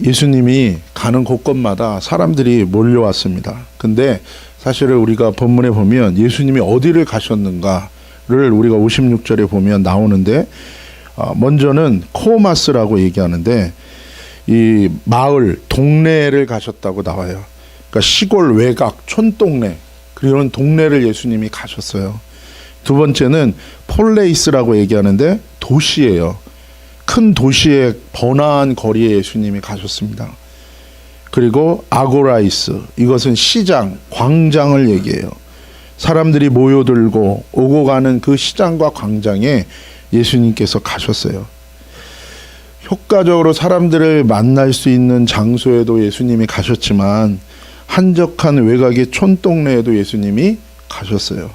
예수님이 가는 곳곳마다 사람들이 몰려왔습니다. 근데 사실은 우리가 본문에 보면 예수님이 어디를 가셨는가를 우리가 56절에 보면 나오는데, 먼저는 코마스라고 얘기하는데 이 마을, 동네를 가셨다고 나와요. 그러니까 시골 외곽, 촌동네, 그런 동네를 예수님이 가셨어요. 두 번째는 폴레이스라고 얘기하는데 도시예요. 큰 도시의 번화한 거리에 예수님이 가셨습니다. 그리고 아고라이스, 이것은 시장, 광장을 얘기해요. 사람들이 모여들고 오고 가는 그 시장과 광장에 예수님께서 가셨어요. 효과적으로 사람들을 만날 수 있는 장소에도 예수님이 가셨지만 한적한 외곽의 촌동네에도 예수님이 가셨어요.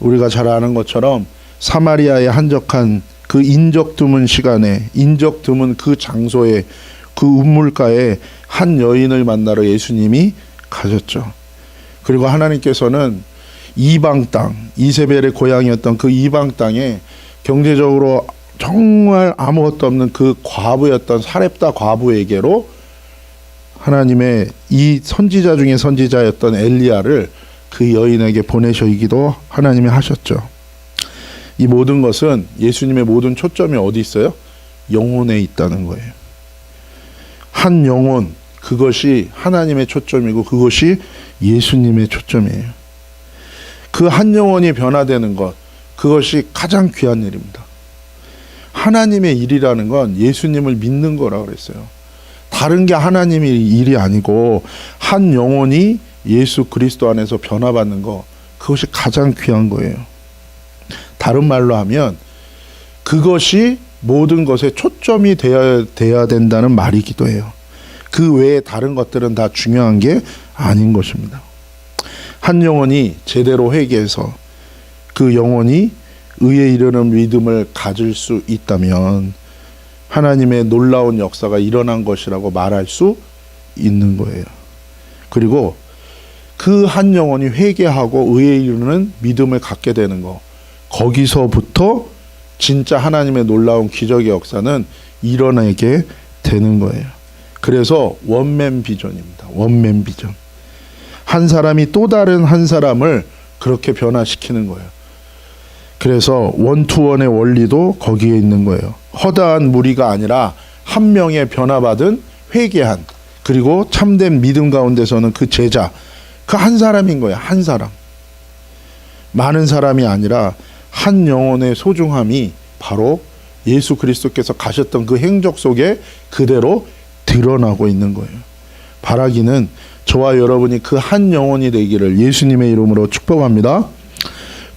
우리가 잘 아는 것처럼 사마리아의 한적한 그 인적 드문 시간에, 인적 드문 그 장소에, 그 우물가에 한 여인을 만나러 예수님이 가셨죠. 그리고 하나님께서는 이방 땅, 이세벨의 고향이었던 그 이방 땅에 경제적으로 정말 아무것도 없는 그 과부였던 사렙다 과부에게로 하나님의 이 선지자 중에 선지자였던 엘리야를 그 여인에게 보내셔기도 하나님이 하셨죠. 이 모든 것은, 예수님의 모든 초점이 어디 있어요? 영혼에 있다는 거예요. 한 영혼, 그것이 하나님의 초점이고 그것이 예수님의 초점이에요. 그 한 영혼이 변화되는 것, 그것이 가장 귀한 일입니다. 하나님의 일이라는 건 예수님을 믿는 거라고 그랬어요. 다른 게 하나님의 일이 아니고 한 영혼이 예수 그리스도 안에서 변화받는 것, 그것이 가장 귀한 거예요. 다른 말로 하면 그것이 모든 것의 초점이 되어야 된다는 말이기도 해요. 그 외에 다른 것들은 다 중요한 게 아닌 것입니다. 한 영혼이 제대로 회개해서 그 영혼이 의에 이르는 믿음을 가질 수 있다면 하나님의 놀라운 역사가 일어난 것이라고 말할 수 있는 거예요. 그리고 그 한 영혼이 회개하고 의에 이르는 믿음을 갖게 되는 거, 거기서부터 진짜 하나님의 놀라운 기적의 역사는 일어나게 되는 거예요. 그래서 원맨 비전입니다. 원맨 비전. 한 사람이 또 다른 한 사람을 그렇게 변화시키는 거예요. 그래서 원투원의 원리도 거기에 있는 거예요. 허다한 무리가 아니라 한 명의 변화받은 회개한, 그리고 참된 믿음 가운데서는 그 제자, 그 한 사람인 거예요. 한 사람. 많은 사람이 아니라 한 영혼의 소중함이 바로 예수 그리스도께서 가셨던 그 행적 속에 그대로 드러나고 있는 거예요. 바라기는 저와 여러분이 그 한 영혼이 되기를 예수님의 이름으로 축복합니다.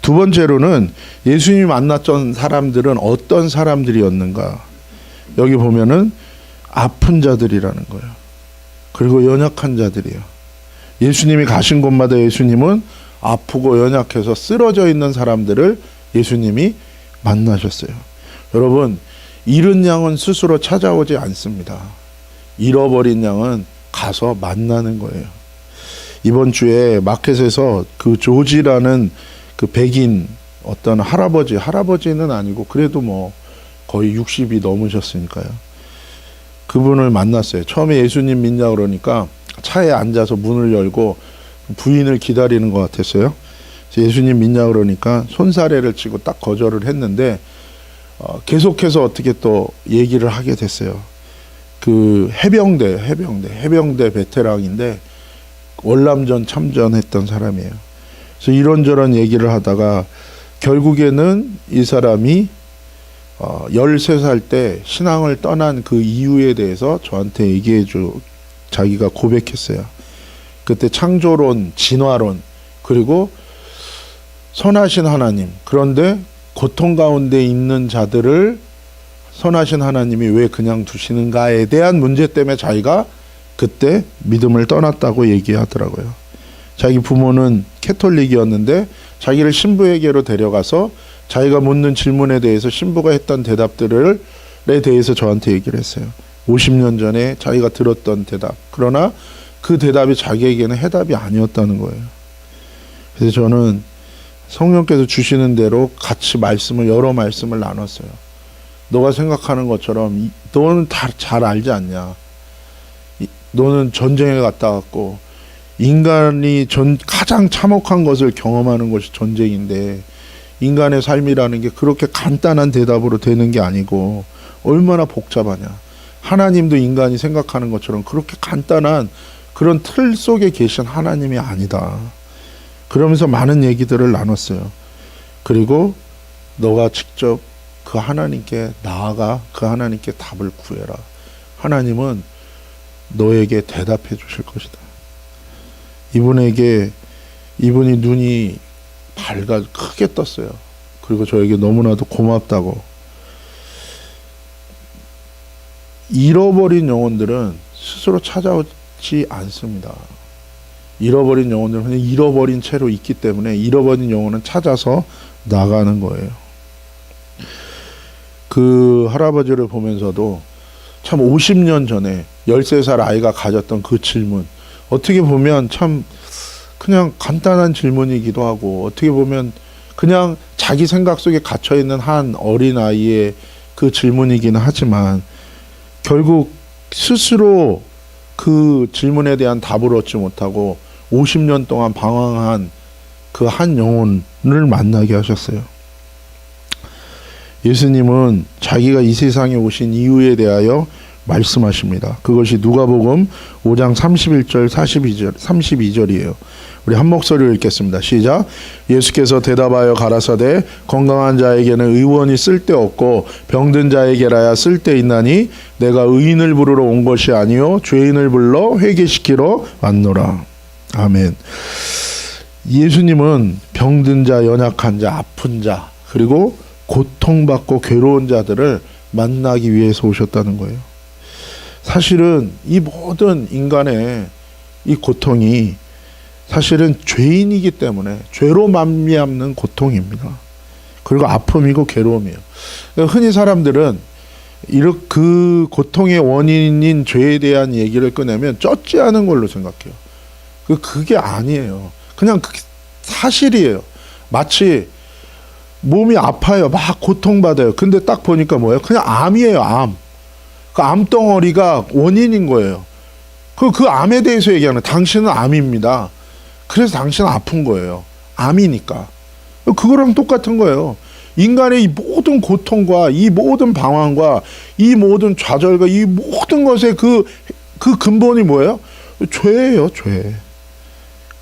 두 번째로는 예수님이 만났던 사람들은 어떤 사람들이었는가. 여기 보면은 아픈 자들이라는 거예요. 그리고 연약한 자들이에요. 예수님이 가신 곳마다 예수님은 아프고 연약해서 쓰러져 있는 사람들을 예수님이 만나셨어요. 여러분, 잃은 양은 스스로 찾아오지 않습니다. 잃어버린 양은 가서 만나는 거예요. 이번 주에 마켓에서 그 조지라는 그 백인 어떤 할아버지는 아니고 그래도 뭐 거의 60이 넘으셨으니까요. 그분을 만났어요. 처음에 예수님 믿냐 그러니까 차에 앉아서 문을 열고 부인을 기다리는 것 같았어요. 예수님 믿냐 그러니까 손사래를 치고 딱 거절을 했는데 계속해서 어떻게 또 얘기를 하게 됐어요. 그 해병대 베테랑인데 월남전 참전했던 사람이에요. 그래서 이런저런 얘기를 하다가 결국에는 이 사람이 13살 때 신앙을 떠난 그 이유에 대해서 저한테 얘기해줘, 자기가 고백했어요. 그때 창조론, 진화론, 그리고 선하신 하나님, 그런데 고통 가운데 있는 자들을 선하신 하나님이 왜 그냥 두시는가에 대한 문제 때문에 자기가 그때 믿음을 떠났다고 얘기하더라고요. 자기 부모는 캐톨릭이었는데 자기를 신부에게로 데려가서 자기가 묻는 질문에 대해서 신부가 했던 대답들에 대해서 저한테 얘기를 했어요. 50년 전에 자기가 들었던 대답. 그러나 그 대답이 자기에게는 해답이 아니었다는 거예요. 그래서 저는 성령께서 주시는 대로 같이 여러 말씀을 나눴어요. 너가 생각하는 것처럼 너는 다 잘 알지 않냐. 너는 전쟁에 갔다 왔고 인간이 가장 참혹한 것을 경험하는 것이 전쟁인데 인간의 삶이라는 게 그렇게 간단한 대답으로 되는 게 아니고 얼마나 복잡하냐. 하나님도 인간이 생각하는 것처럼 그렇게 간단한 그런 틀 속에 계신 하나님이 아니다. 그러면서 많은 얘기들을 나눴어요. 그리고 너가 직접 그 하나님께 나아가 그 하나님께 답을 구해라. 하나님은 너에게 대답해 주실 것이다. 이분이 눈이 크게 떴어요. 그리고 저에게 너무나도 고맙다고. 잃어버린 영혼들은 스스로 찾아오지 않습니다. 잃어버린 영혼들은 그냥 잃어버린 채로 있기 때문에 잃어버린 영혼은 찾아서 나가는 거예요. 그 할아버지를 보면서도 참 50년 전에 13살 아이가 가졌던 그 질문, 어떻게 보면 참 그냥 간단한 질문이기도 하고 어떻게 보면 그냥 자기 생각 속에 갇혀있는 한 어린아이의 그 질문이기는 하지만 결국 스스로 그 질문에 대한 답을 얻지 못하고 50년 동안 방황한 그 한 영혼을 만나게 하셨어요. 예수님은 자기가 이 세상에 오신 이유에 대하여 말씀하십니다. 그것이 누가복음 5장 31절 32절이에요. 우리 한 목소리로 읽겠습니다. 시작. 예수께서 대답하여 가라사대 건강한 자에게는 의원이 쓸데없고 병든 자에게라야 쓸데있나니 내가 의인을 부르러 온 것이 아니요 죄인을 불러 회개시키러 왔노라. 아멘. 예수님은 병든 자, 연약한 자, 아픈 자, 그리고 고통받고 괴로운 자들을 만나기 위해서 오셨다는 거예요. 사실은 이 모든 인간의 이 고통이 사실은 죄인이기 때문에 죄로 말미암는 고통입니다. 그리고 아픔이고 괴로움이에요. 흔히 사람들은 그 고통의 원인인 죄에 대한 얘기를 꺼내면 쩌지 않은 걸로 생각해요. 그게 아니에요. 그냥 사실이에요. 마치 몸이 아파요. 막 고통받아요. 근데 딱 보니까 뭐예요? 그냥 암이에요. 암. 그 암덩어리가 원인인 거예요. 그 암에 대해서 얘기하는 당신은 암입니다. 그래서 당신은 아픈 거예요. 암이니까. 그거랑 똑같은 거예요. 인간의 이 모든 고통과 이 모든 방황과 이 모든 좌절과 이 모든 것의 그 근본이 뭐예요? 죄예요. 죄.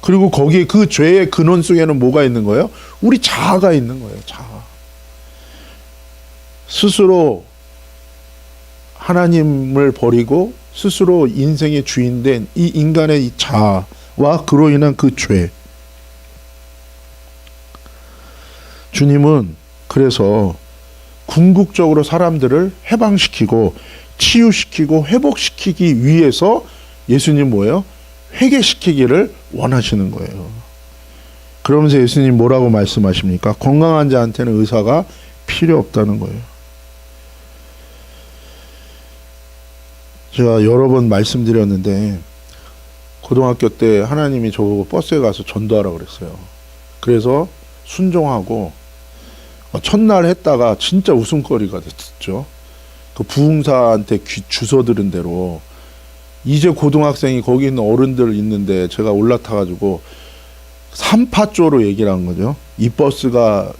그리고 거기에 그 죄의 근원 속에는 뭐가 있는 거예요? 우리 자아가 있는 거예요. 자아. 스스로 하나님을 버리고 스스로 인생의 주인된 이 인간의 이 자아와 그로 인한 그 죄. 주님은 그래서 궁극적으로 사람들을 해방시키고 치유시키고 회복시키기 위해서 예수님 뭐예요? 회개시키기를 원하시는 거예요. 그러면서 예수님 뭐라고 말씀하십니까? 건강한 자한테는 의사가 필요 없다는 거예요. 제가 여러 번 말씀드렸는데 고등학교 때 하나님이 저보고 버스에 가서 전도하라고 그랬어요. 그래서 순종하고 첫날 했다가 진짜 웃음거리가 됐죠. 그 부흥사한테 주소 들은 대로 이제 고등학생이 거기 있는 어른들 있는데 제가 올라타가지고 3파조로 얘기를 한 거죠. 이 버스가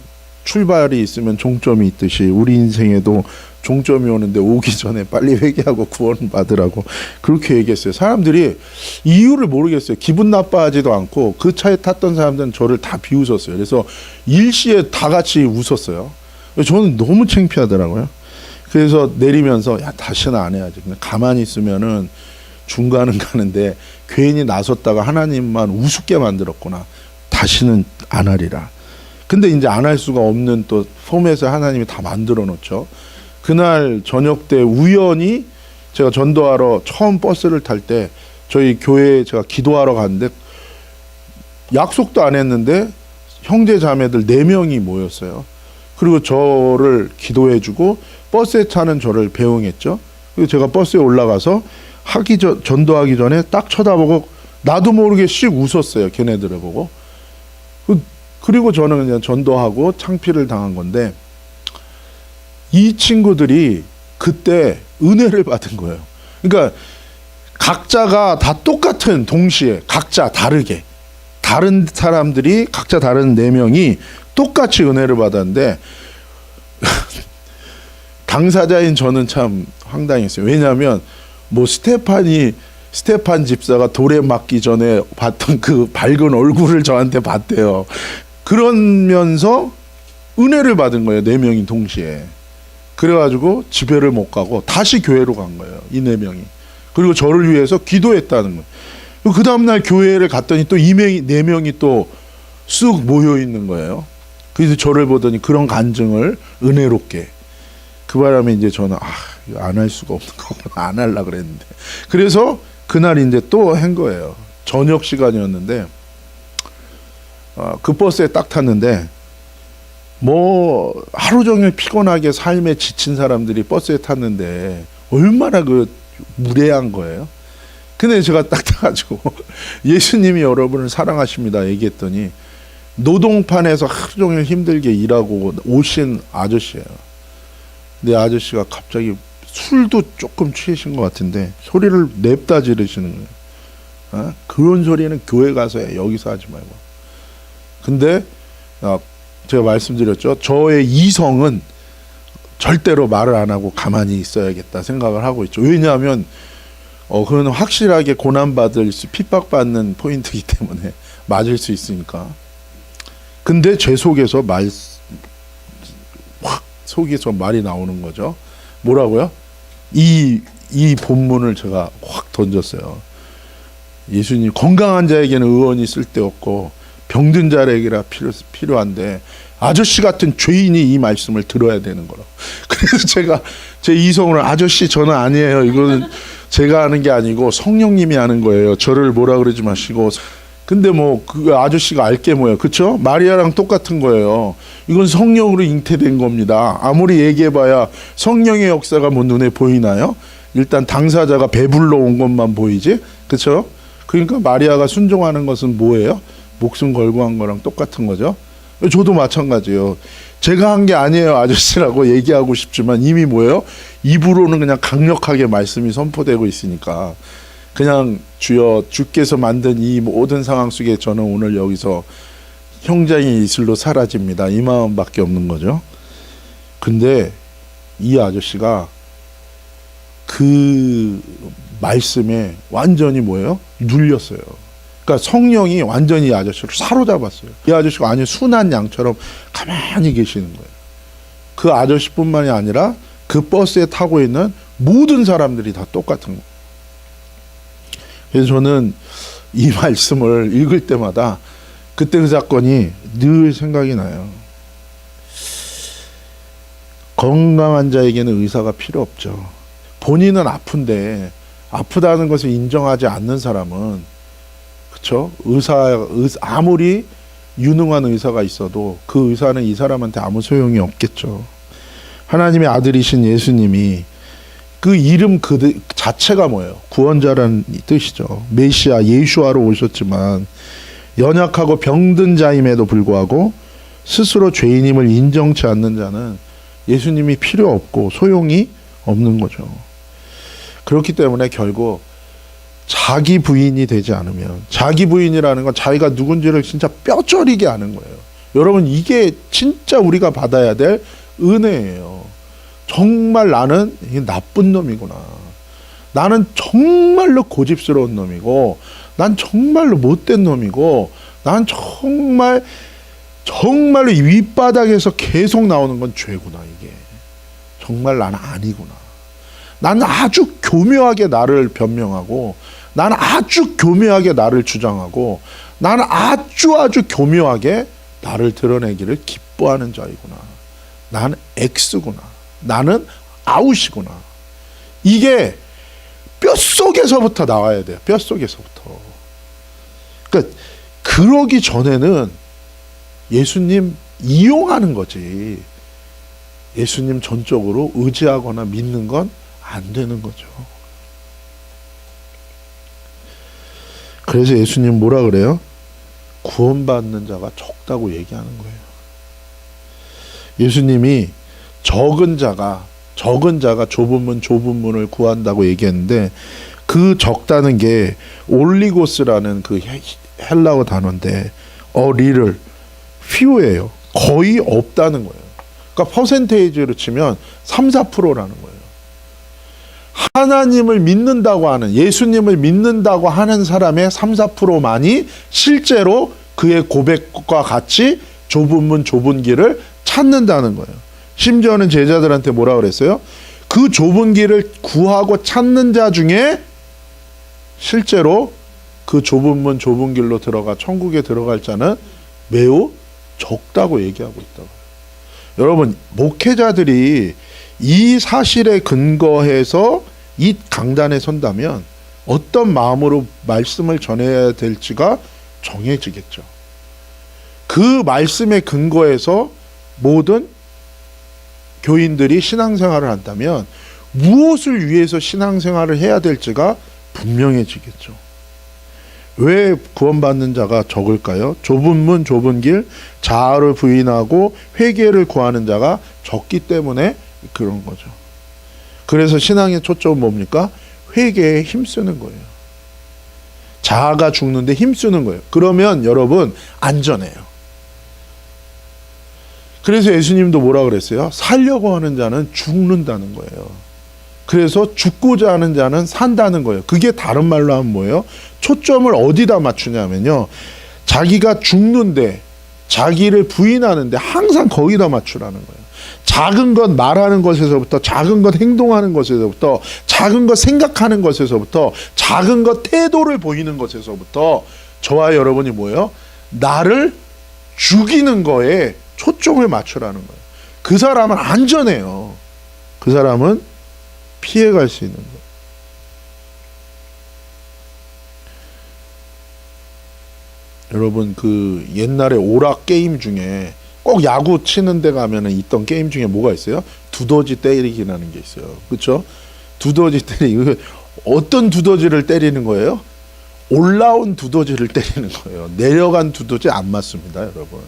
출발이 있으면 종점이 있듯이 우리 인생에도 종점이 오는데 오기 전에 빨리 회개하고 구원 받으라고 그렇게 얘기했어요. 사람들이 이유를 모르겠어요. 기분 나빠하지도 않고 그 차에 탔던 사람들은 저를 다 비웃었어요. 그래서 일시에 다 같이 웃었어요. 저는 너무 창피하더라고요. 그래서 내리면서 야 다시는 안 해야지. 그냥 가만히 있으면은 중간은 가는데 괜히 나섰다가 하나님만 우습게 만들었구나. 다시는 안 하리라. 근데 이제 안 할 수가 없는 또 포맷을 하나님이 다 만들어 놓죠. 그날 저녁 때 우연히 제가 전도하러 처음 버스를 탈 때 저희 교회에 제가 기도하러 갔는데 약속도 안 했는데 형제 자매들 4명이 모였어요. 그리고 저를 기도해주고 버스에 타는 저를 배웅했죠. 그리고 제가 버스에 올라가서 전도하기 전에 딱 쳐다보고 나도 모르게 씩 웃었어요. 걔네들을 보고. 그리고 저는 그냥 전도하고 창피를 당한 건데 이 친구들이 그때 은혜를 받은 거예요. 그러니까 각자가 다 똑같은 동시에 각자 다르게 다른 사람들이 각자 다른 4명이 똑같이 은혜를 받았는데 당사자인 저는 참 황당했어요. 왜냐하면 뭐 스테판 집사가 돌에 맞기 전에 봤던 그 밝은 얼굴을 저한테 봤대요. 그러면서 은혜를 받은 거예요. 4명이 동시에. 그래가지고 집회를 못 가고 다시 교회로 간 거예요. 이 4명이. 그리고 저를 위해서 기도했다는 거예요. 그 다음날 교회를 갔더니 또 4명이 또 쑥 모여 있는 거예요. 그래서 저를 보더니 그런 간증을 은혜롭게. 그 바람에 이제 저는 이거 안 할 수가 없는 거구나. 안 하려고 그랬는데. 그래서 그날 이제 또 한 거예요. 저녁 시간이었는데 그 버스에 딱 탔는데 뭐 하루 종일 피곤하게 삶에 지친 사람들이 버스에 탔는데 얼마나 그 무례한 거예요. 근데 제가 딱 타가지고 예수님이 여러분을 사랑하십니다 얘기했더니 노동판에서 하루 종일 힘들게 일하고 오신 아저씨예요. 근데 아저씨가 갑자기 술도 조금 취하신 것 같은데 소리를 냅다 지르시는 거예요. 그런 소리는 교회 가서 해. 여기서 하지 말고. 근데 제가 말씀드렸죠. 저의 이성은 절대로 말을 안 하고 가만히 있어야겠다 생각을 하고 있죠. 왜냐하면 그건 확실하게 고난받을 수, 핍박받는 포인트이기 때문에 맞을 수 있으니까. 근데 제 속에서 속에서 말이 나오는 거죠. 뭐라고요? 이 본문을 제가 확 던졌어요. 예수님 건강한 자에게는 의원이 쓸데없고 병든 자에게라 필요한데 아저씨 같은 죄인이 이 말씀을 들어야 되는 거라. 그래서 제가 제 이성으로 아저씨 저는 아니에요. 이거는 제가 하는 게 아니고 성령님이 하는 거예요. 저를 뭐라 그러지 마시고. 근데 뭐 그 아저씨가 알게 뭐예요. 그렇죠? 마리아랑 똑같은 거예요. 이건 성령으로 잉태된 겁니다. 아무리 얘기해봐야 성령의 역사가 뭐 눈에 보이나요? 일단 당사자가 배불러 온 것만 보이지. 그렇죠? 그러니까 마리아가 순종하는 것은 뭐예요? 목숨 걸고 한 거랑 똑같은 거죠. 저도 마찬가지예요. 제가 한 게 아니에요 아저씨라고 얘기하고 싶지만 이미 뭐예요? 입으로는 그냥 강력하게 말씀이 선포되고 있으니까 그냥 주여 주께서 만든 이 모든 상황 속에 저는 오늘 여기서 형장의 이슬로 사라집니다. 이 마음밖에 없는 거죠. 근데 이 아저씨가 그 말씀에 완전히 뭐예요? 눌렸어요. 그러니까 성령이 완전히 이 아저씨를 사로잡았어요. 이 아저씨가 아니 순한 양처럼 가만히 계시는 거예요. 그 아저씨뿐만이 아니라 그 버스에 타고 있는 모든 사람들이 다 똑같은 거예요. 그래서 저는 이 말씀을 읽을 때마다 그때 그 사건이 늘 생각이 나요. 건강한 자에게는 의사가 필요 없죠. 본인은 아픈데 아프다는 것을 인정하지 않는 사람은 그렇죠? 아무리 유능한 의사가 있어도 그 의사는 이 사람한테 아무 소용이 없겠죠. 하나님의 아들이신 예수님이 그 이름 그 자체가 뭐예요? 구원자라는 뜻이죠. 메시아 예수아로 오셨지만 연약하고 병든 자임에도 불구하고 스스로 죄인임을 인정치 않는 자는 예수님이 필요 없고 소용이 없는 거죠. 그렇기 때문에 결국 자기 부인이 되지 않으면, 자기 부인이라는 건 자기가 누군지를 진짜 뼈저리게 아는 거예요. 여러분 이게 진짜 우리가 받아야 될 은혜예요. 정말 나는 나쁜 놈이구나. 나는 정말로 고집스러운 놈이고 난 정말로 못된 놈이고 난 정말로 이 윗바닥에서 계속 나오는 건 죄구나. 이게 정말 나는 아니구나. 나는 아주 교묘하게 나를 변명하고 나는 아주 교묘하게 나를 주장하고 나는 아주 교묘하게 나를 드러내기를 기뻐하는 자이구나. 나는 X구나. 나는 아웃이구나. 이게 뼛속에서부터 나와야 돼요. 뼛속에서부터. 그러니까 그러기 전에는 예수님 이용하는 거지. 예수님 전적으로 의지하거나 믿는 건 안 되는 거죠. 그래서 예수님 뭐라 그래요? 구원받는 자가 적다고 얘기하는 거예요. 예수님이 적은 자가 좁은 문을 구한다고 얘기했는데 그 적다는 게 올리고스라는 그 헬라어 단어인데 리를 few예요. 거의 없다는 거예요. 그러니까 퍼센테이지로 치면 3, 4%라는 거예요. 하나님을 믿는다고 하는, 예수님을 믿는다고 하는 사람의 3, 4%만이 실제로 그의 고백과 같이 좁은 문 좁은 길을 찾는다는 거예요. 심지어는 제자들한테 뭐라 그랬어요? 그 좁은 길을 구하고 찾는 자 중에 실제로 그 좁은 문 좁은 길로 들어가 천국에 들어갈 자는 매우 적다고 얘기하고 있다고. 여러분, 목회자들이 이 사실에 근거해서 이 강단에 선다면 어떤 마음으로 말씀을 전해야 될지가 정해지겠죠. 그 말씀에 근거해서 모든 교인들이 신앙생활을 한다면 무엇을 위해서 신앙생활을 해야 될지가 분명해지겠죠. 왜 구원받는 자가 적을까요? 좁은 문 좁은 길, 자아를 부인하고 회개를 구하는 자가 적기 때문에 그런 거죠. 그래서 신앙의 초점은 뭡니까? 회개에 힘쓰는 거예요. 자아가 죽는데 힘쓰는 거예요. 그러면 여러분 안전해요. 그래서 예수님도 뭐라 그랬어요? 살려고 하는 자는 죽는다는 거예요. 그래서 죽고자 하는 자는 산다는 거예요. 그게 다른 말로 하면 뭐예요? 초점을 어디다 맞추냐면요, 자기가 죽는데, 자기를 부인하는데 항상 거기다 맞추라는 거예요. 작은 것 말하는 것에서부터, 작은 것 행동하는 것에서부터, 작은 것 생각하는 것에서부터, 작은 것 태도를 보이는 것에서부터 저와 여러분이 뭐예요? 나를 죽이는 거에 초점을 맞추라는 거예요. 그 사람은 안전해요. 그 사람은 피해갈 수 있는 거예요. 여러분, 그 옛날에 오락 게임 중에 꼭 야구 치는 데 가면은 있던 게임 중에 뭐가 있어요? 두더지 때리기라는 게 있어요. 그렇죠? 두더지 때리기. 어떤 두더지를 때리는 거예요? 올라온 두더지를 때리는 거예요. 내려간 두더지 안 맞습니다, 여러분.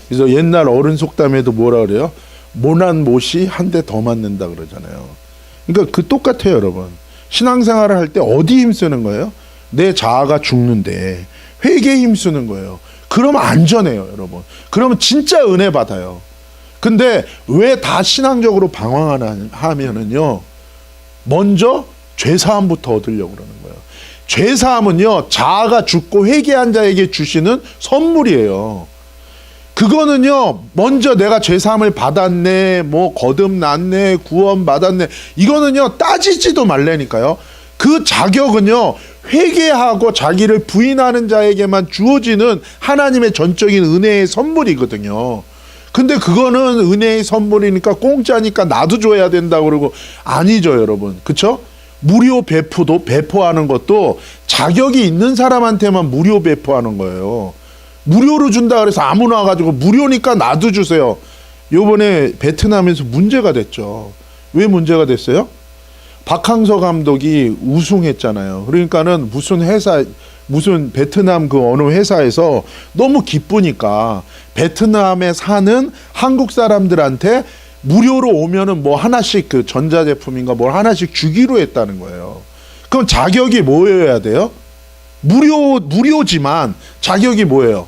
그래서 옛날 어른 속담에도 뭐라 그래요? 모난 못이 한 대 더 맞는다 그러잖아요. 그러니까 그 똑같아요, 여러분. 신앙생활을 할 때 어디 힘쓰는 거예요? 내 자아가 죽는데 회개에 힘쓰는 거예요. 그러면 안전해요, 여러분. 그러면 진짜 은혜 받아요. 근데 왜 다 신앙적으로 방황하냐면요, 먼저 죄사함부터 얻으려고 그러는 거예요. 죄사함은요, 자아가 죽고 회개한 자에게 주시는 선물이에요. 그거는요, 먼저 내가 죄사함을 받았네, 뭐 거듭났네, 구원 받았네, 이거는요 따지지도 말라니까요. 그 자격은요, 회개하고 자기를 부인하는 자에게만 주어지는 하나님의 전적인 은혜의 선물이거든요. 근데 그거는 은혜의 선물이니까 공짜니까 나도 줘야 된다고 그러고, 아니죠, 여러분. 그쵸? 무료 배포하는 것도 자격이 있는 사람한테만 무료 배포하는 거예요. 무료로 준다 그래서 아무나 와가지고 무료니까 나도 주세요. 요번에 베트남에서 문제가 됐죠. 왜 문제가 됐어요? 박항서 감독이 우승했잖아요. 그러니까는 무슨 베트남 그 어느 회사에서 너무 기쁘니까 베트남에 사는 한국 사람들한테 무료로 오면은 뭐 하나씩 그 전자제품인가 뭘 하나씩 주기로 했다는 거예요. 그럼 자격이 뭐여야 돼요? 무료지만 자격이 뭐예요?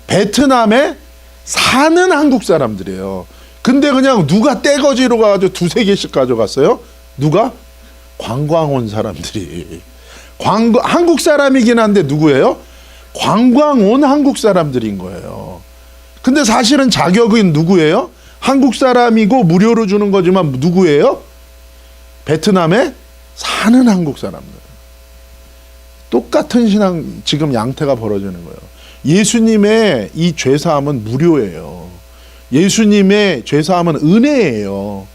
베트남에 사는 한국 사람들이에요. 근데 그냥 누가 떼거지로 가가지고 2-3개씩 가져갔어요? 누가? 관광 온 사람들이. 한국 사람이긴 한데 누구예요? 관광 온 한국 사람들인 거예요. 근데 사실은 자격은 누구예요? 한국 사람이고 무료로 주는 거지만 누구예요? 베트남에 사는 한국 사람들. 똑같은 신앙 지금 양태가 벌어지는 거예요. 예수님의 이 죄사함은 무료예요. 예수님의 죄사함은 은혜예요.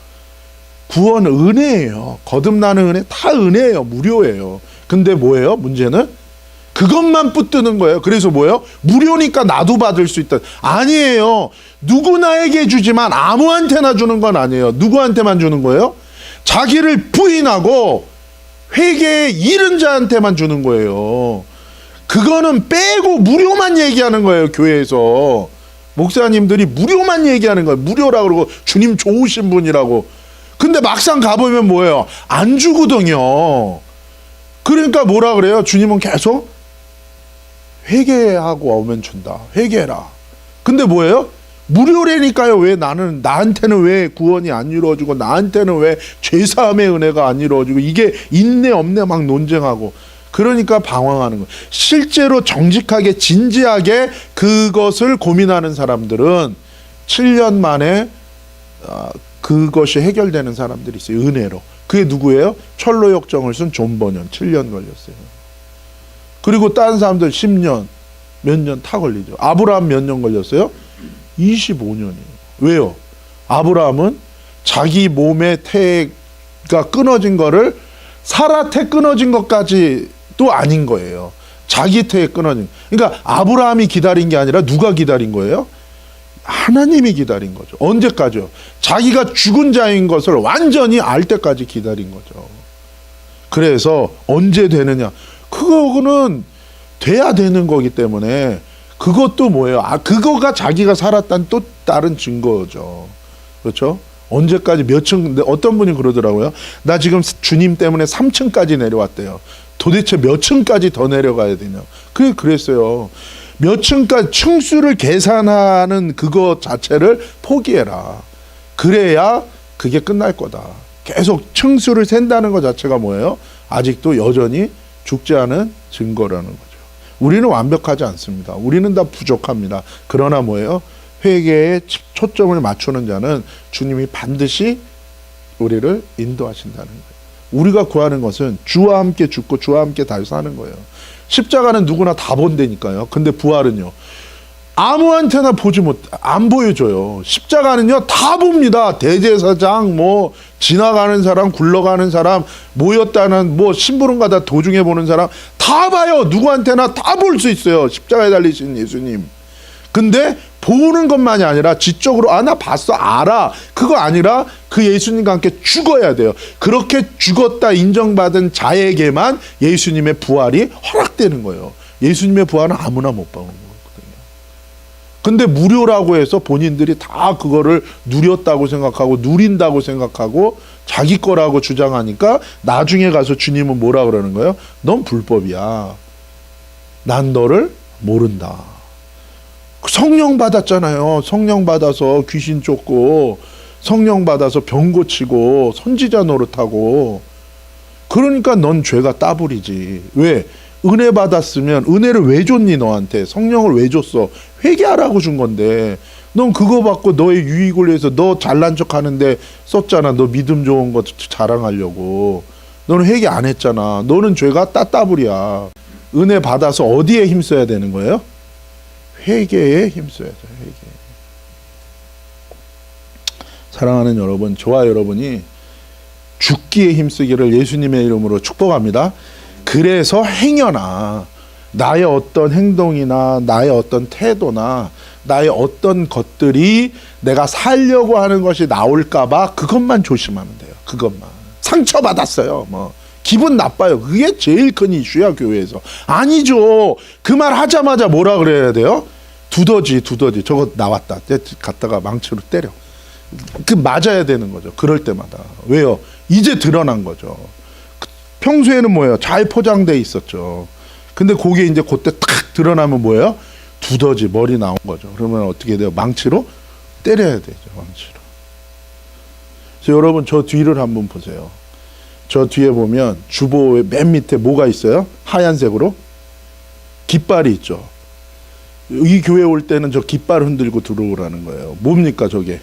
구원은 은혜예요. 거듭나는 은혜 다 은혜예요. 무료예요. 근데 뭐예요? 문제는 그것만 붙드는 거예요. 그래서 뭐예요? 무료니까 나도 받을 수 있다. 아니에요. 누구나에게 주지만 아무한테나 주는 건 아니에요. 누구한테만 주는 거예요? 자기를 부인하고 회개에 이른 자한테만 주는 거예요. 그거는 빼고 무료만 얘기하는 거예요. 교회에서 목사님들이 무료만 얘기하는 거예요. 무료라고 그러고 주님 좋으신 분이라고. 근데 막상 가보면 뭐예요? 안 주거든요. 그러니까 뭐라 그래요? 주님은 계속 회개하고 오면 준다. 회개해라. 근데 뭐예요? 무료라니까요. 왜 나한테는 왜 구원이 안 이루어지고, 나한테는 왜 죄사함의 은혜가 안 이루어지고, 이게 있네 없네 막 논쟁하고. 그러니까 방황하는 거예요. 실제로 정직하게 진지하게 그것을 고민하는 사람들은 7년 만에 그것이 해결되는 사람들이 있어요. 은혜로. 그게 누구예요? 철로 역정을 쓴 존 버년. 7년 걸렸어요. 그리고 다른 사람들 10년, 몇 년 타 걸리죠. 아브라함 몇 년 걸렸어요? 25년이에요. 왜요? 아브라함은 자기 몸의 태가 끊어진 거를 사라 태 끊어진 것까지도 아닌 거예요. 자기 태에 끊어진. 그러니까 아브라함이 기다린 게 아니라 누가 기다린 거예요? 하나님이 기다린 거죠. 언제까지요? 자기가 죽은 자인 것을 완전히 알 때까지 기다린 거죠. 그래서 언제 되느냐? 그거는 돼야 되는 거기 때문에 그것도 뭐예요? 그거가 자기가 살았다는 또 다른 증거죠. 그렇죠? 언제까지 몇 층, 어떤 분이 그러더라고요. 나 지금 주님 때문에 3층까지 내려왔대요. 도대체 몇 층까지 더 내려가야 되냐? 그랬어요. 몇 층까지, 층수를 계산하는 그거 자체를 포기해라. 그래야 그게 끝날 거다. 계속 층수를 센다는 것 자체가 뭐예요? 아직도 여전히 죽지 않은 증거라는 거죠. 우리는 완벽하지 않습니다. 우리는 다 부족합니다. 그러나 뭐예요? 회개에 초점을 맞추는 자는 주님이 반드시 우리를 인도하신다는 거예요. 우리가 구하는 것은 주와 함께 죽고 주와 함께 다시 사는 거예요. 십자가는 누구나 다 본다니까요. 근데 부활은요, 아무한테나 안 보여줘요. 십자가는요, 다 봅니다. 대제사장, 지나가는 사람, 굴러가는 사람, 모였다는, 심부름가다 도중에 보는 사람, 다 봐요. 누구한테나 다 볼 수 있어요. 십자가에 달리신 예수님. 근데 보는 것만이 아니라 지적으로, 나 봤어, 알아. 그거 아니라 그 예수님과 함께 죽어야 돼요. 그렇게 죽었다 인정받은 자에게만 예수님의 부활이 허락되는 거예요. 예수님의 부활은 아무나 못 받는 거예요. 근데 무료라고 해서 본인들이 다 그거를 누렸다고 생각하고 누린다고 생각하고 자기 거라고 주장하니까 나중에 가서 주님은 뭐라 그러는 거예요? 넌 불법이야. 난 너를 모른다. 성령 받았잖아요. 성령 받아서 귀신 쫓고, 성령 받아서 병 고치고, 선지자 노릇하고. 그러니까 넌 죄가 따블이지. 왜? 은혜 받았으면 은혜를 왜 줬니 너한테? 성령을 왜 줬어? 회개하라고 준 건데 넌 그거 받고 너의 유익을 위해서 너 잘난 척 하는데 썼잖아. 너 믿음 좋은 거 자랑하려고. 너는 회개 안 했잖아. 너는 죄가 따따블이야. 은혜 받아서 어디에 힘써야 되는 거예요? 회개에 힘써야죠. 회개. 사랑하는 여러분, 저와 여러분이 죽기에 힘쓰기를 예수님의 이름으로 축복합니다. 그래서 행여나 나의 어떤 행동이나 나의 어떤 태도나 나의 어떤 것들이 내가 살려고 하는 것이 나올까봐 그것만 조심하면 돼요. 그것만. 상처받았어요. 기분 나빠요. 그게 제일 큰 이슈야, 교회에서. 아니죠. 그 말 하자마자 뭐라 그래야 돼요? 두더지. 저거 나왔다. 갔다가 망치로 때려. 맞아야 되는 거죠. 그럴 때마다. 왜요? 이제 드러난 거죠. 평소에는 뭐예요? 잘 포장돼 있었죠. 근데 그게 이제 그때 탁 드러나면 뭐예요? 두더지, 머리 나온 거죠. 그러면 어떻게 돼요? 망치로 때려야 되죠. 망치로. 그래서 여러분, 저 뒤를 한번 보세요. 저 뒤에 보면 주보의 맨 밑에 뭐가 있어요? 하얀색으로? 깃발이 있죠. 이 교회 올 때는 저 깃발 흔들고 들어오라는 거예요. 뭡니까 저게?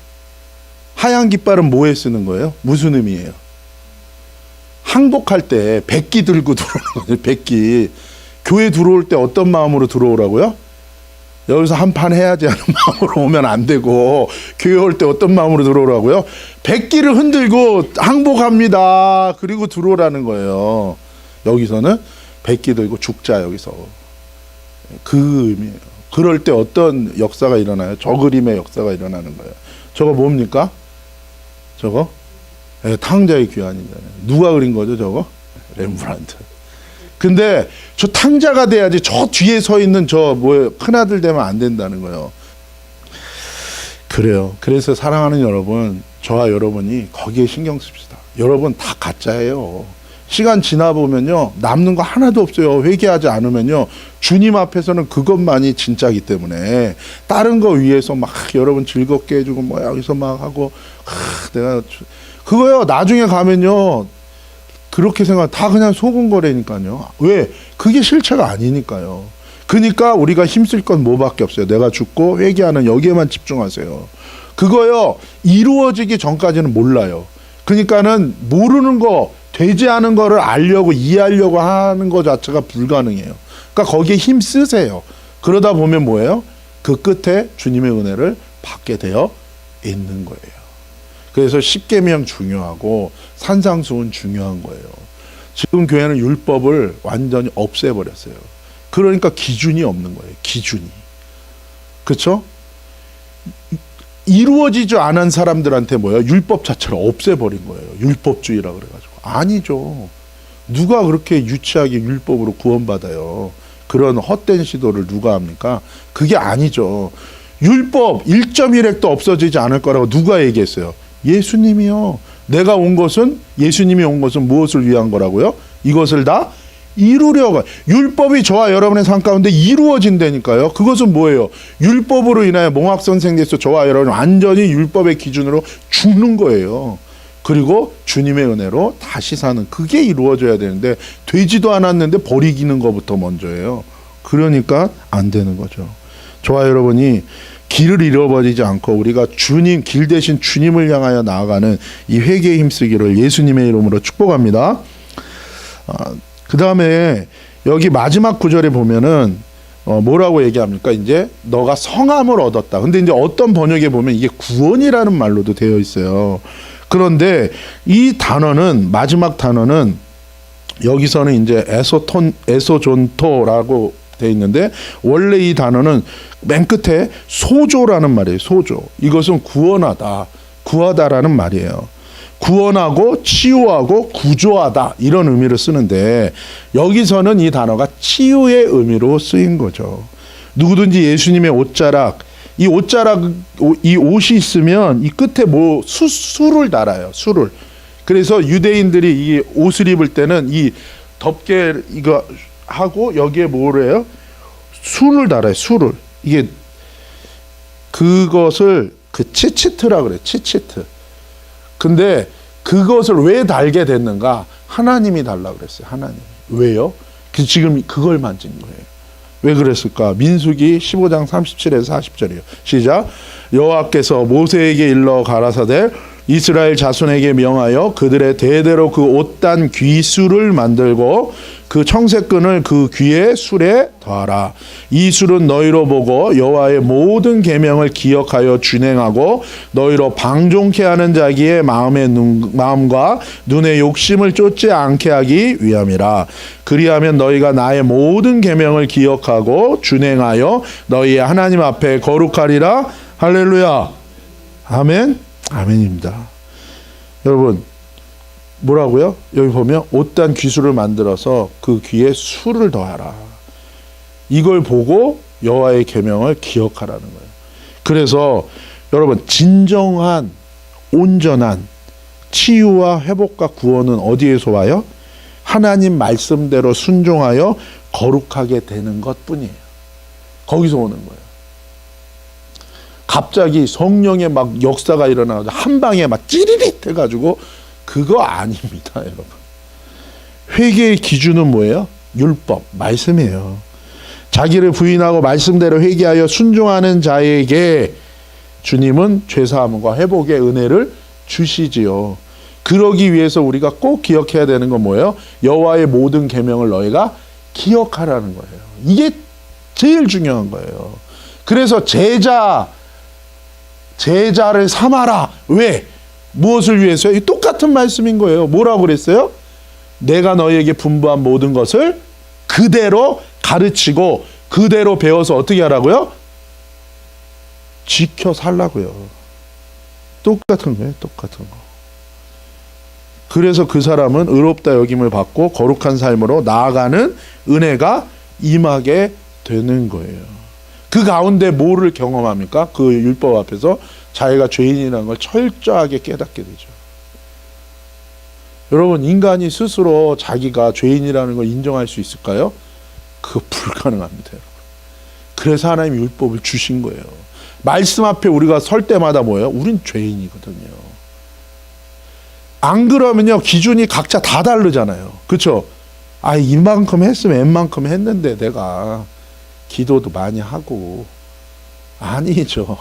하얀 깃발은 뭐에 쓰는 거예요? 무슨 의미예요? 항복할 때 백기 들고 들어오는 거죠. 백기. 교회 들어올 때 어떤 마음으로 들어오라고요? 여기서 한판 해야지 하는 마음으로 오면 안 되고, 교회 올 때 어떤 마음으로 들어오라고요? 백기를 흔들고 항복합니다. 그리고 들어오라는 거예요. 여기서는 백기 들고 죽자, 여기서. 그 의미예요. 그럴 때 어떤 역사가 일어나요? 저 그림의 역사가 일어나는 거예요. 저거 뭡니까? 저거? 네, 탕자의 귀환이잖아요. 누가 그린 거죠, 저거? 렘브란트. 근데 저 탕자가 돼야지 저 뒤에 서 있는 큰아들 되면 안 된다는 거예요. 그래요. 그래서 사랑하는 여러분, 저와 여러분이 거기에 신경 씁시다. 여러분 다 가짜예요. 시간 지나 보면요, 남는 거 하나도 없어요. 회개하지 않으면요, 주님 앞에서는 그것만이 진짜기 때문에 다른 거 위해서 막 여러분 즐겁게 해주고 뭐 여기서 막 하고 내가 그거요, 나중에 가면요 그렇게 생각 다 그냥 속은 거라니까요. 왜? 그게 실체가 아니니까요. 그러니까 우리가 힘쓸 건 뭐밖에 없어요. 내가 죽고 회개하는 여기에만 집중하세요. 그거요, 이루어지기 전까지는 몰라요. 그러니까는 모르는 거, 되지 않은 거를 알려고 이해하려고 하는 것 자체가 불가능해요. 그러니까 거기에 힘 쓰세요. 그러다 보면 뭐예요? 그 끝에 주님의 은혜를 받게 되어 있는 거예요. 그래서 십계명 중요하고 산상수훈 중요한 거예요. 지금 교회는 율법을 완전히 없애버렸어요. 그러니까 기준이 없는 거예요. 기준이. 그렇죠? 이루어지지 않은 사람들한테 뭐예요? 율법 자체를 없애버린 거예요. 율법주의라 그래가지고. 아니죠. 누가 그렇게 유치하게 율법으로 구원받아요? 그런 헛된 시도를 누가 합니까? 그게 아니죠. 율법 1.1획도 없어지지 않을 거라고 누가 얘기했어요? 예수님이요. 내가 온 것은, 예수님이 온 것은 무엇을 위한 거라고요? 이것을 다 이루려고. 율법이 저와 여러분의 삶 가운데 이루어진다니까요. 그것은 뭐예요? 율법으로 인하여 몽학선생돼서 저와 여러분 완전히 율법의 기준으로 죽는 거예요. 그리고 주님의 은혜로 다시 사는, 그게 이루어져야 되는데 되지도 않았는데 버리기는 것부터 먼저예요. 그러니까 안 되는 거죠. 저와 여러분이 길을 잃어버리지 않고 우리가 주님, 길 대신 주님을 향하여 나아가는 이 회개에 힘쓰기를 예수님의 이름으로 축복합니다. 그 다음에 여기 마지막 구절에 보면은 뭐라고 얘기합니까? 이제 너가 성함을 얻었다. 근데 이제 어떤 번역에 보면 이게 구원이라는 말로도 되어 있어요. 그런데 이 단어는, 마지막 단어는 여기서는 이제 에소존토라고 되어 있는데 원래 이 단어는 맨 끝에 소조라는 말이에요. 소조. 이것은 구원하다, 구하다라는 말이에요. 구원하고 치유하고 구조하다, 이런 의미를 쓰는데 여기서는 이 단어가 치유의 의미로 쓰인 거죠. 누구든지 예수님의 옷자락, 이 옷자락, 이 옷이 있으면 이 끝에 뭐 수를 달아요. 수를. 그래서 유대인들이 이 옷을 입을 때는 이 덮개 이거 하고 여기에 뭐래요? 수를 달아요. 수를. 이게 그것을 그 치치트라 그래요. 치치트. 근데 그것을 왜 달게 됐는가? 하나님이 달라 그랬어요. 하나님. 왜요? 지금 그걸 만진 거예요. 왜 그랬을까? 민수기 15장 37에서 40절이에요. 시작. 여호와께서 모세에게 일러 가라사대 이스라엘 자손에게 명하여 그들의 대대로 그 옷단 귀수를 만들고 그 청색끈을 그 귀의 술에 더하라. 이 술은 너희로 보고 여호와의 모든 계명을 기억하여 준행하고 너희로 방종케 하는 자기의 마음과 눈의 욕심을 쫓지 않게 하기 위함이라. 그리하면 너희가 나의 모든 계명을 기억하고 준행하여 너희의 하나님 앞에 거룩하리라. 할렐루야. 아멘. 아멘입니다. 여러분, 뭐라고요? 여기 보면 옷단 귀수를 만들어서 그 귀에 술을 더하라. 이걸 보고 여호와의 계명을 기억하라는 거예요. 그래서 여러분, 진정한 온전한 치유와 회복과 구원은 어디에서 와요? 하나님 말씀대로 순종하여 거룩하게 되는 것뿐이에요. 거기서 오는 거예요. 갑자기 성령의 막 역사가 일어나서 한 방에 막 찌릿 해가지고 그거 아닙니다, 여러분. 회개의 기준은 뭐예요? 율법, 말씀이에요. 자기를 부인하고 말씀대로 회개하여 순종하는 자에게 주님은 죄사함과 회복의 은혜를 주시지요. 그러기 위해서 우리가 꼭 기억해야 되는 건 뭐예요? 여호와의 모든 계명을 너희가 기억하라는 거예요. 이게 제일 중요한 거예요. 그래서 제자를 삼아라. 왜? 무엇을 위해서요? 이 똑같은 말씀인 거예요. 뭐라고 그랬어요? 내가 너희에게 분부한 모든 것을 그대로 가르치고 그대로 배워서 어떻게 하라고요? 지켜 살라고요. 똑같은 거예요. 똑같은 거. 그래서 그 사람은 의롭다 여김을 받고 거룩한 삶으로 나아가는 은혜가 임하게 되는 거예요. 그 가운데 뭐를 경험합니까? 그 율법 앞에서 자기가 죄인이라는 걸 철저하게 깨닫게 되죠. 여러분, 인간이 스스로 자기가 죄인이라는 걸 인정할 수 있을까요? 그거 불가능합니다. 여러분. 그래서 하나님이 율법을 주신 거예요. 말씀 앞에 우리가 설 때마다 뭐예요? 우린 죄인이거든요. 안 그러면요, 기준이 각자 다 다르잖아요. 그렇죠? 아, 이만큼 했으면 웬만큼 했는데 내가 기도도 많이 하고. 아니죠.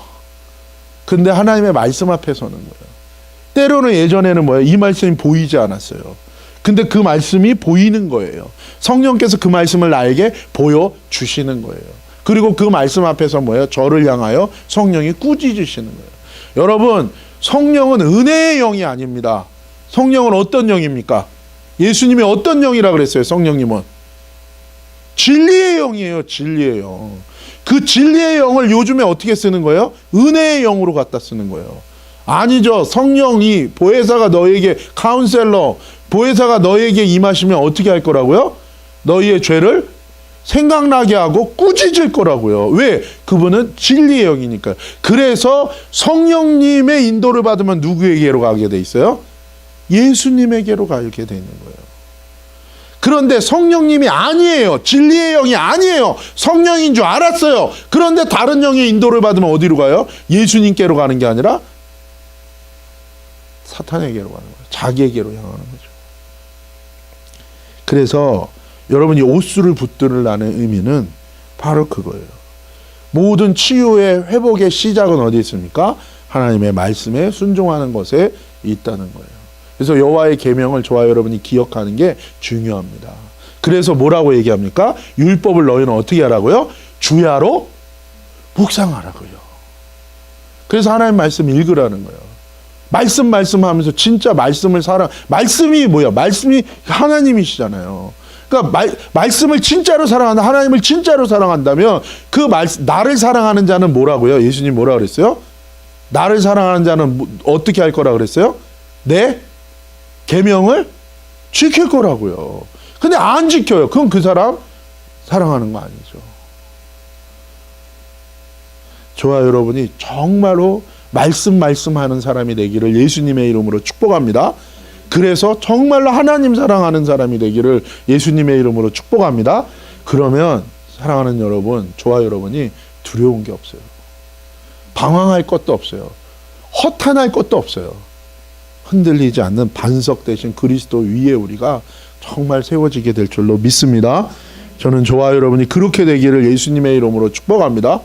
근데 하나님의 말씀 앞에 서는 거예요. 때로는 예전에는 뭐예요? 이 말씀이 보이지 않았어요. 근데 그 말씀이 보이는 거예요. 성령께서 그 말씀을 나에게 보여주시는 거예요. 그리고 그 말씀 앞에서 뭐예요? 저를 향하여 성령이 꾸짖으시는 거예요. 여러분, 성령은 은혜의 영이 아닙니다. 성령은 어떤 영입니까? 예수님이 어떤 영이라 그랬어요? 성령님은 진리의 영이에요. 진리의 영. 그 진리의 영을 요즘에 어떻게 쓰는 거예요? 은혜의 영으로 갖다 쓰는 거예요. 아니죠. 성령이, 보혜사가 너에게, 카운셀러 보혜사가 너에게 임하시면 어떻게 할 거라고요? 너희의 죄를 생각나게 하고 꾸짖을 거라고요. 왜? 그분은 진리의 영이니까요. 그래서 성령님의 인도를 받으면 누구에게로 가게 돼 있어요? 예수님에게로 가게 되는 거예요. 그런데 성령님이 아니에요. 진리의 영이 아니에요. 성령인 줄 알았어요. 그런데 다른 영의 인도를 받으면 어디로 가요? 예수님께로 가는 게 아니라 사탄에게로 가는 거예요. 자기에게로 향하는 거죠. 그래서 여러분이 옷수를 붙들으라는 의미는 바로 그거예요. 모든 치유의 회복의 시작은 어디 있습니까? 하나님의 말씀에 순종하는 것에 있다는 거예요. 그래서 여호와의 계명을 저와 여러분이 기억하는 게 중요합니다. 그래서 뭐라고 얘기합니까? 율법을 너희는 어떻게 하라고요? 주야로 묵상하라고요. 그래서 하나님 말씀 읽으라는 거예요. 말씀하면서 진짜 말씀을 말씀이 뭐야? 말씀이 하나님이시잖아요. 그러니까 말씀을 진짜로 사랑한다. 하나님을 진짜로 사랑한다면 그 나를 사랑하는 자는 뭐라고요? 예수님 뭐라 그랬어요? 나를 사랑하는 자는 어떻게 할 거라 그랬어요? 내 계명을 지킬 거라고요. 근데 안 지켜요. 그럼 그 사람 사랑하는 거 아니죠. 저와 여러분이 정말로 말씀하는 사람이 되기를 예수님의 이름으로 축복합니다. 그래서 정말로 하나님 사랑하는 사람이 되기를 예수님의 이름으로 축복합니다. 그러면 사랑하는 여러분, 저와 여러분이 두려운 게 없어요. 방황할 것도 없어요. 허탄할 것도 없어요. 흔들리지 않는 반석 대신 그리스도 위에 우리가 정말 세워지게 될 줄로 믿습니다. 저는 저와 여러분이 그렇게 되기를 예수님의 이름으로 축복합니다.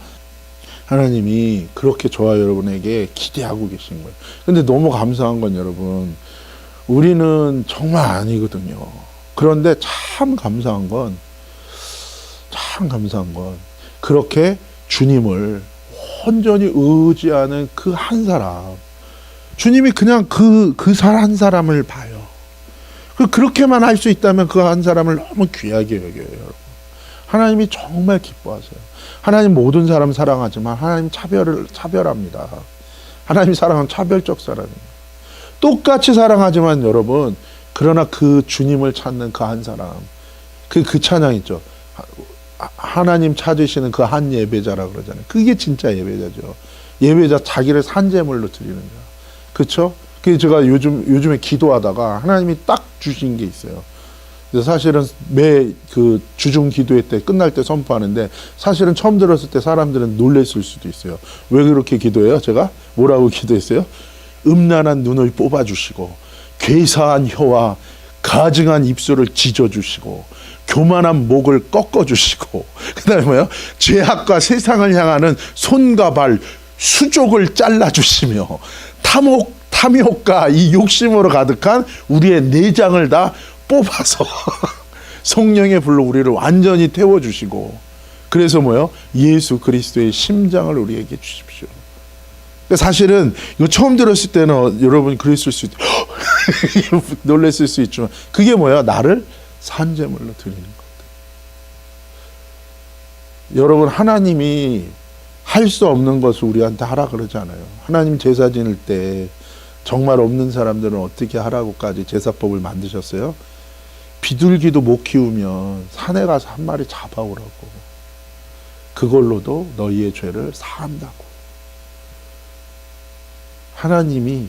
하나님이 그렇게 저와 여러분에게 기대하고 계신 거예요. 근데 너무 감사한 건 여러분, 우리는 정말 아니거든요. 그런데 참 감사한 건 그렇게 주님을 온전히 의지하는 그 한 사람, 주님이 그냥 그 한 사람을 봐요. 그렇게만 할 수 있다면 그 한 사람을 너무 귀하게 여겨요, 여러분. 하나님이 정말 기뻐하세요. 하나님 모든 사람 사랑하지만 하나님 차별합니다. 하나님 사랑은 차별적 사랑입니다. 똑같이 사랑하지만 여러분, 그러나 그 주님을 찾는 그 한 사람, 그 찬양 있죠. 하나님 찾으시는 그 한 예배자라 그러잖아요. 그게 진짜 예배자죠. 예배자, 자기를 산제물로 드리는 자. 그렇죠? 그게 제가 요즘에 기도하다가 하나님이 딱 주신 게 있어요. 그래서 사실은 매 그 주중 기도회 때 끝날 때 선포하는데, 사실은 처음 들었을 때 사람들은 놀랬을 수도 있어요. 왜 그렇게 기도해요? 제가 뭐라고 기도했어요? 음란한 눈을 뽑아주시고, 괴사한 혀와 가증한 입술을 찢어주시고, 교만한 목을 꺾어주시고, 그 다음에 뭐예요? 죄악과 세상을 향하는 손과 발, 수족을 잘라주시며, 탐욕과 이 욕심으로 가득한 우리의 내장을 다 뽑아서 성령의 불로 우리를 완전히 태워주시고, 그래서 뭐예요? 예수 그리스도의 심장을 우리에게 주십시오. 사실은 이거 처음 들었을 때는 여러분 그랬을 수 놀랬을 수 있지만, 그게 뭐야? 나를 산제물로 드리는 것. 여러분, 하나님이 할 수 없는 것을 우리한테 하라 그러잖아요. 하나님 제사 지낼 때 정말 없는 사람들은 어떻게 하라고까지 제사법을 만드셨어요? 비둘기도 못 키우면 산에 가서 한 마리 잡아오라고. 그걸로도 너희의 죄를 사한다고. 하나님이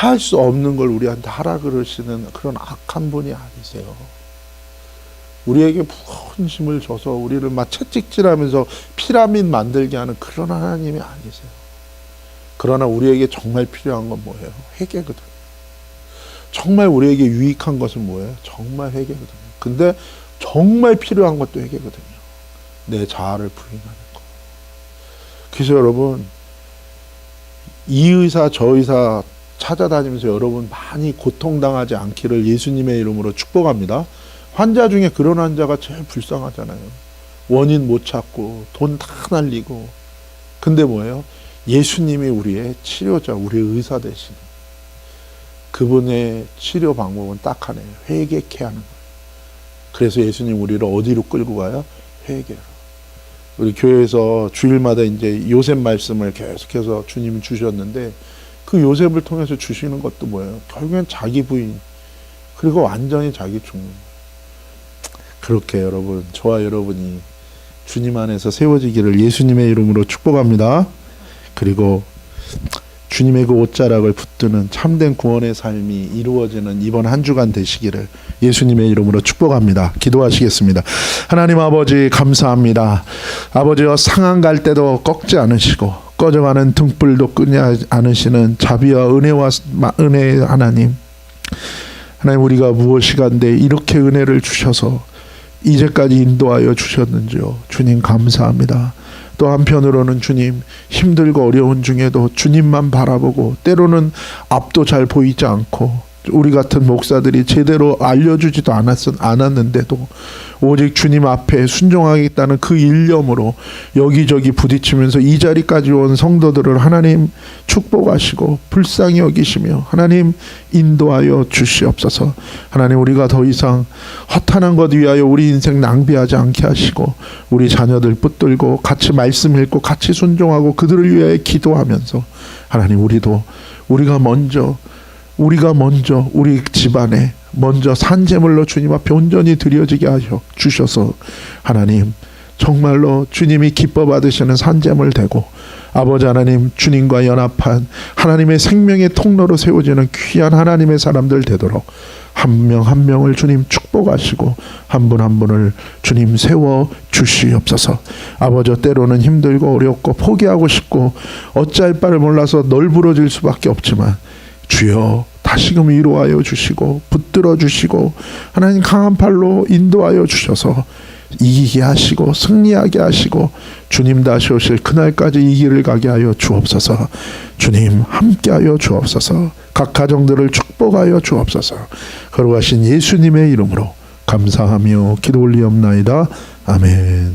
할 수 없는 걸 우리한테 하라 그러시는 그런 악한 분이 아니세요. 우리에게 무거운 짐을 줘서 우리를 막 채찍질하면서 피라미드 만들게 하는 그런 하나님이 아니세요. 그러나 우리에게 정말 필요한 건 뭐예요? 회개거든요. 정말 우리에게 유익한 것은 뭐예요? 정말 회개거든요. 근데 정말 필요한 것도 회개거든요. 내 자아를 부인하는 거. 그래서 여러분, 이 의사 저 의사 찾아다니면서 여러분 많이 고통당하지 않기를 예수님의 이름으로 축복합니다. 환자 중에 그런 환자가 제일 불쌍하잖아요. 원인 못 찾고 돈 다 날리고. 근데 뭐예요? 예수님이 우리의 치료자, 우리의 의사 되시는 그분의 치료 방법은 딱 하나예요. 회개케 하는 거예요. 그래서 예수님 우리를 어디로 끌고 가요? 회개로. 우리 교회에서 주일마다 이제 요셉 말씀을 계속해서 주님이 주셨는데 그 요셉을 통해서 주시는 것도 뭐예요? 결국엔 자기 부인, 그리고 완전히 자기 중심. 그렇게 여러분, 저와 여러분이 주님 안에서 세워지기를 예수님의 이름으로 축복합니다. 그리고 주님의 그 옷자락을 붙드는 참된 구원의 삶이 이루어지는 이번 한 주간 되시기를 예수님의 이름으로 축복합니다. 기도하시겠습니다. 하나님 아버지 감사합니다. 아버지여, 상한 갈 때도 꺾지 않으시고 꺼져가는 등불도 끄지 않으시는 자비와 은혜의 하나님. 하나님, 우리가 무엇이 간데 이렇게 은혜를 주셔서 이제까지 인도하여 주셨는지요. 주님 감사합니다. 또 한편으로는 주님, 힘들고 어려운 중에도 주님만 바라보고 때로는 앞도 잘 보이지 않고 우리 같은 목사들이 제대로 알려주지도 않았는데도 오직 주님 앞에 순종하겠다는 그 일념으로 여기저기 부딪히면서 이 자리까지 온 성도들을 하나님 축복하시고 불쌍히 여기시며 하나님 인도하여 주시옵소서. 하나님, 우리가 더 이상 허탄한 것 위하여 우리 인생 낭비하지 않게 하시고 우리 자녀들 붙들고 같이 말씀 읽고 같이 순종하고 그들을 위하여 기도하면서 하나님, 우리가 먼저 우리 집안에 먼저 산제물로 주님 앞에 온전히 드려지게 하여 주셔서 하나님, 정말로 주님이 기뻐 받으시는 산제물 되고 아버지 하나님, 주님과 연합한 하나님의 생명의 통로로 세워지는 귀한 하나님의 사람들 되도록 한 명 한 명을 주님 축복하시고 한 분 한 분을 주님 세워 주시옵소서. 아버지, 때로는 힘들고 어렵고 포기하고 싶고 어찌할 바를 몰라서 널브러질 수밖에 없지만 주여 다시금 위로하여 주시고 붙들어 주시고 하나님 강한 팔로 인도하여 주셔서 이기게 하시고 승리하게 하시고 주님 다시 오실 그날까지 이 길을 가게 하여 주옵소서. 주님 함께하여 주옵소서. 각 가정들을 축복하여 주옵소서. 거룩하신 예수님의 이름으로 감사하며 기도 올리옵나이다. 아멘.